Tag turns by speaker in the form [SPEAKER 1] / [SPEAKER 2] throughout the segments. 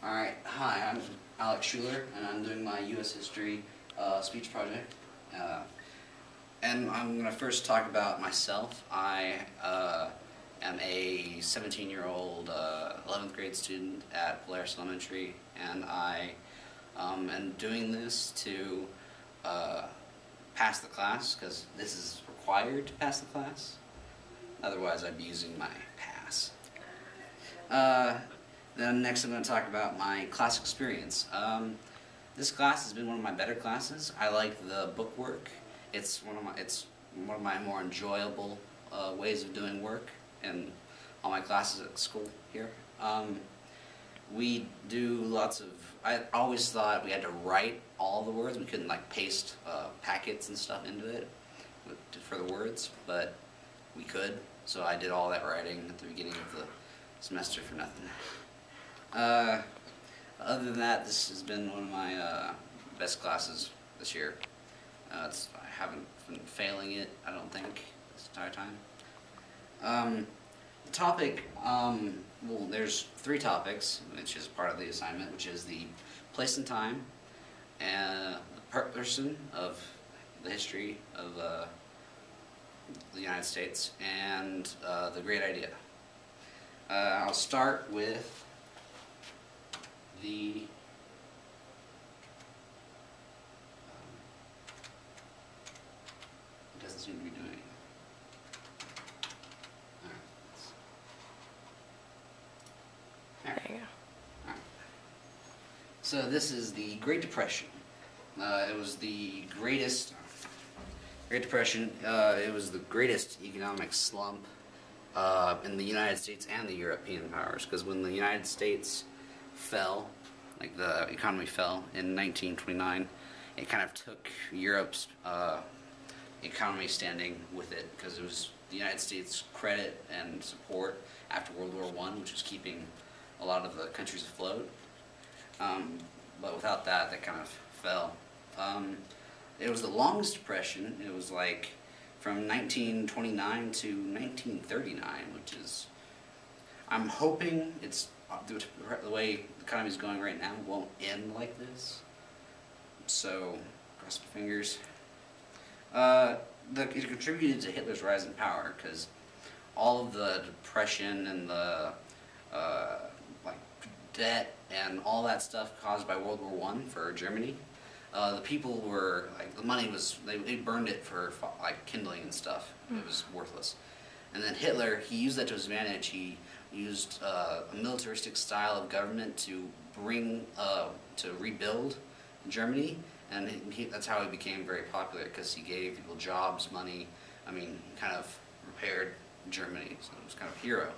[SPEAKER 1] Alright, hi, I'm Alec and I'm doing my U.S. History speech project. And I'm going to first talk about myself. I am a 17-year-old 11th grade student at Polaris Elementary, and I am doing this to pass the class, because this is required to pass the class. Otherwise, I'd be using my pass. Then next I'm going to talk about my class experience. This class has been one of my better classes. I like the book work. It's one of my more enjoyable ways of doing work in all my classes at school here. We do lots of, I always thought we had to write all the words. We couldn't like paste packets and stuff into it for the words, but we could. So I did all that writing at the beginning of the semester for nothing. Other than that, this has been one of my best classes this year. I haven't been failing it, I don't think, this entire time. The topic, well, there's 3 topics, which is part of the assignment, which is the place and time, and the person of the history of the United States, and the great idea. I'll start with it doesn't seem to be doing it. There you go. Alright. So this is the Great Depression. It was the greatest Great Depression. It was the greatest economic slump in the United States and the European powers, because when the United States fell, like the economy fell in 1929, it kind of took Europe's economy standing with it, because it was the United States' credit and support after World War I, which was keeping a lot of the countries afloat. But without that, they kind of fell. It was the longest depression. It was like from 1929 to 1939, which is, I'm hoping it's, the way the economy is going right now, won't end like this. So, cross my fingers. It contributed to Hitler's rise in power, because all of the depression and the like debt and all that stuff caused by World War I for Germany, the people were like, the money was, they burned it for like kindling and stuff. It was worthless. And then Hitler, he used that to his advantage. He used a militaristic style of government to to rebuild Germany, and that's how he became very popular, because he gave people jobs, money. I mean, he kind of repaired Germany, so it was kind of a hero.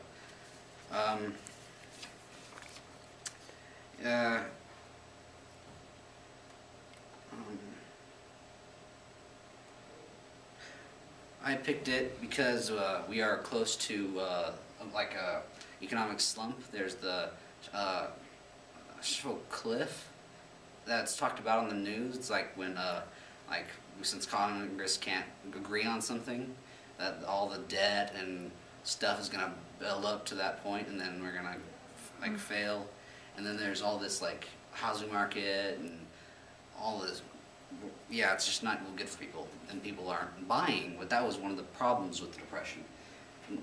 [SPEAKER 1] I picked it because we are close to like a economic slump. There's the cliff that's talked about on the news. It's like when like since Congress can't agree on something, that all the debt and stuff is gonna build up to that point, and then we're gonna like fail. And then there's all this like housing market and all this. Yeah, it's just not good for people, and people aren't buying. But that was one of the problems with the Depression.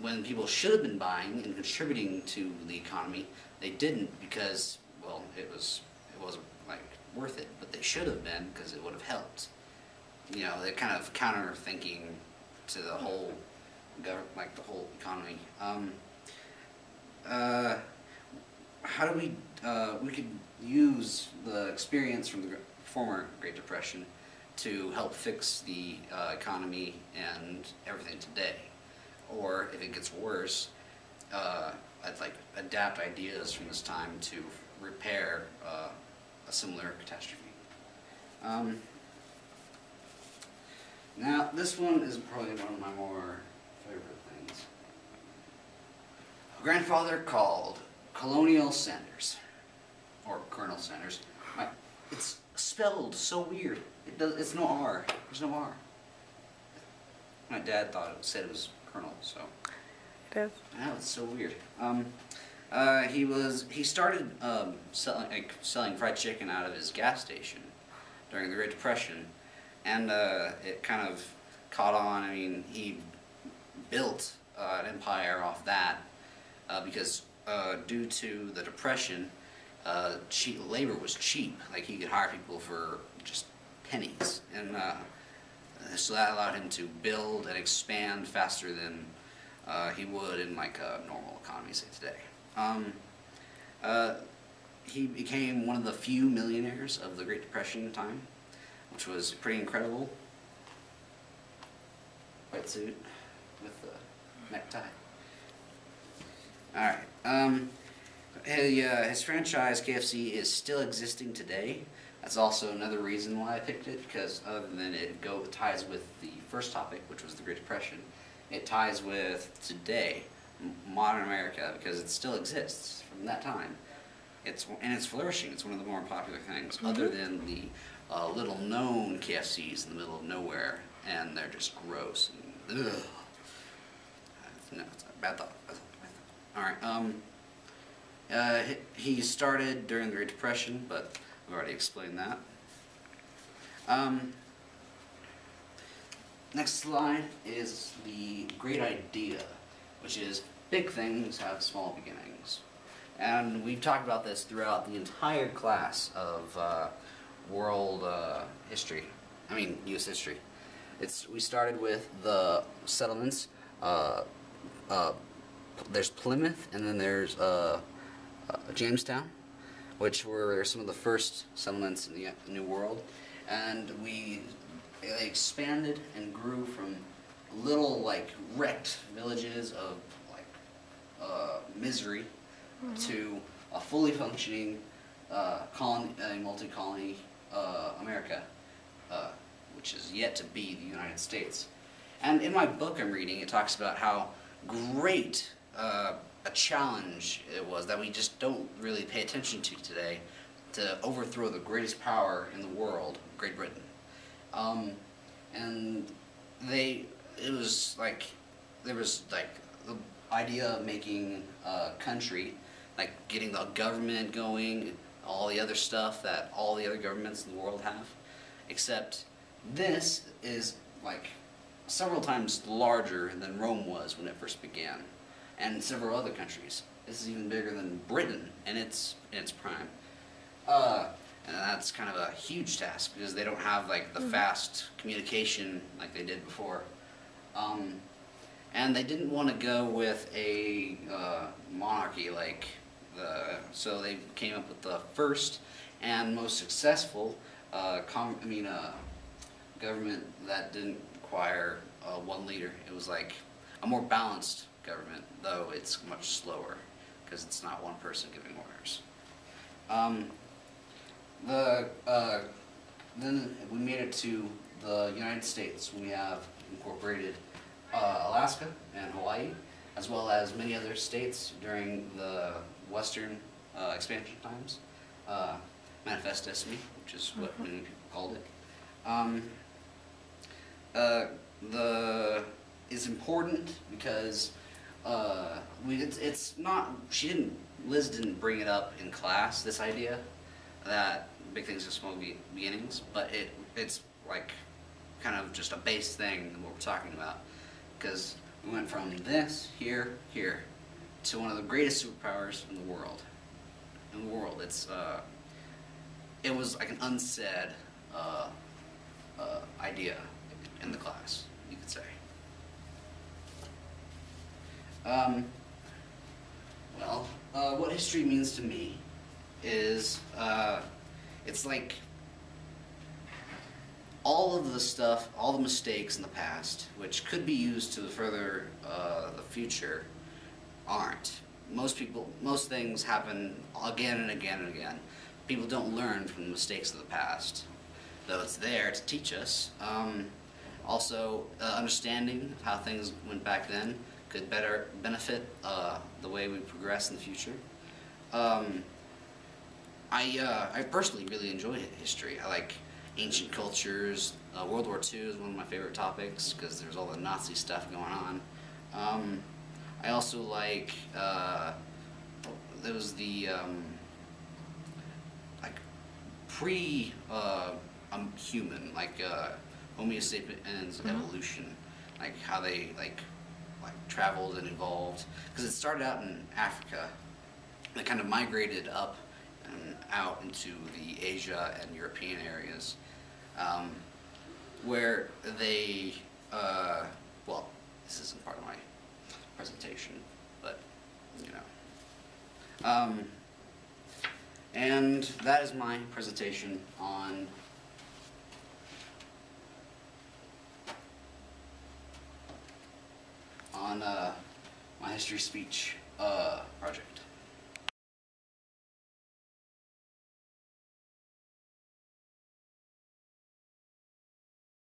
[SPEAKER 1] When people should have been buying and contributing to the economy, they didn't, because, well, it wasn't like worth it. But they should have been, because it would have helped. You know, they're kind of counter-thinking to the whole like the whole economy. How do we could use the experience from the former Great Depression to help fix the economy and everything today, or if it gets worse, I'd like adapt ideas from this time to repair a similar catastrophe. Now this one is probably one of my more favorite things. A grandfather called Colonial Sanders, or Colonel Sanders. It's spelled so weird. It's no R. There's no R. My dad said it was Colonel, so.
[SPEAKER 2] It is.
[SPEAKER 1] I know, it's so weird. He started selling fried chicken out of his gas station during the Great Depression, and it kind of caught on. I mean, he built an empire off that because due to the Depression, labor was cheap. Like, he could hire people for just pennies, and so that allowed him to build and expand faster than he would in like a normal economy, say today. He became one of the few millionaires of the Great Depression time, which was pretty incredible. White suit with the necktie. Alright, his franchise, KFC, is still existing today. That's also another reason why I picked it, because other than it ties with the first topic, which was the Great Depression, it ties with today, modern America, because it still exists from that time. It's flourishing. It's one of the more popular things, other than the little-known KFCs in the middle of nowhere, and they're just gross. And, ugh. No, it's a bad thought. All right. He started during the Great Depression, but I've already explained that. Next slide is the great idea, which is big things have small beginnings. And we've talked about this throughout the entire class of world history. I mean, U.S. history. We started with the settlements. There's Plymouth, and then there's Jamestown, which were some of the first settlements in the New World. And they expanded and grew from little, like, wrecked villages of, like, misery to a fully functioning multi-colony America, which is yet to be the United States. And in my book I'm reading, it talks about how great a challenge it was that we just don't really pay attention to today, to overthrow the greatest power in the world, Great Britain. And there was like the idea of making a country, like getting the government going, all the other stuff that all the other governments in the world have, except this is like several times larger than Rome was when it first began, and several other countries. This is even bigger than Britain in its prime. And that's kind of a huge task because they don't have like the fast communication like they did before. And they didn't want to go with a monarchy so they came up with the first and most successful government that didn't require one leader. It was like a more balanced government, though it's much slower because it's not one person giving orders. Then we made it to the United States. We have incorporated Alaska and Hawaii, as well as many other states during the Western expansion times. Manifest Destiny, which is what many people called it. It's important because Liz didn't bring it up in class, this idea that big things are small beginnings, but it's like kind of just a base thing in what we're talking about, because we went from this here to one of the greatest superpowers in the world. It was like an unsaid idea in the class, you could say. What history means to me is it's like all of the stuff, all the mistakes in the past, which could be used to further the future, aren't. Most things happen again and again and again. People don't learn from the mistakes of the past, though it's there to teach us. Also, understanding how things went back then could better benefit the way we progress in the future. I personally really enjoy history. I like ancient cultures. World War II is one of my favorite topics because there's all the Nazi stuff going on. I also like it was the like pre human, like Homo sapiens evolution, like how they like traveled and evolved, because it started out in Africa. They kind of migrated up and out into the Asia and European areas, where they, well, this isn't part of my presentation, but, you know. And that is my presentation on my history speech project.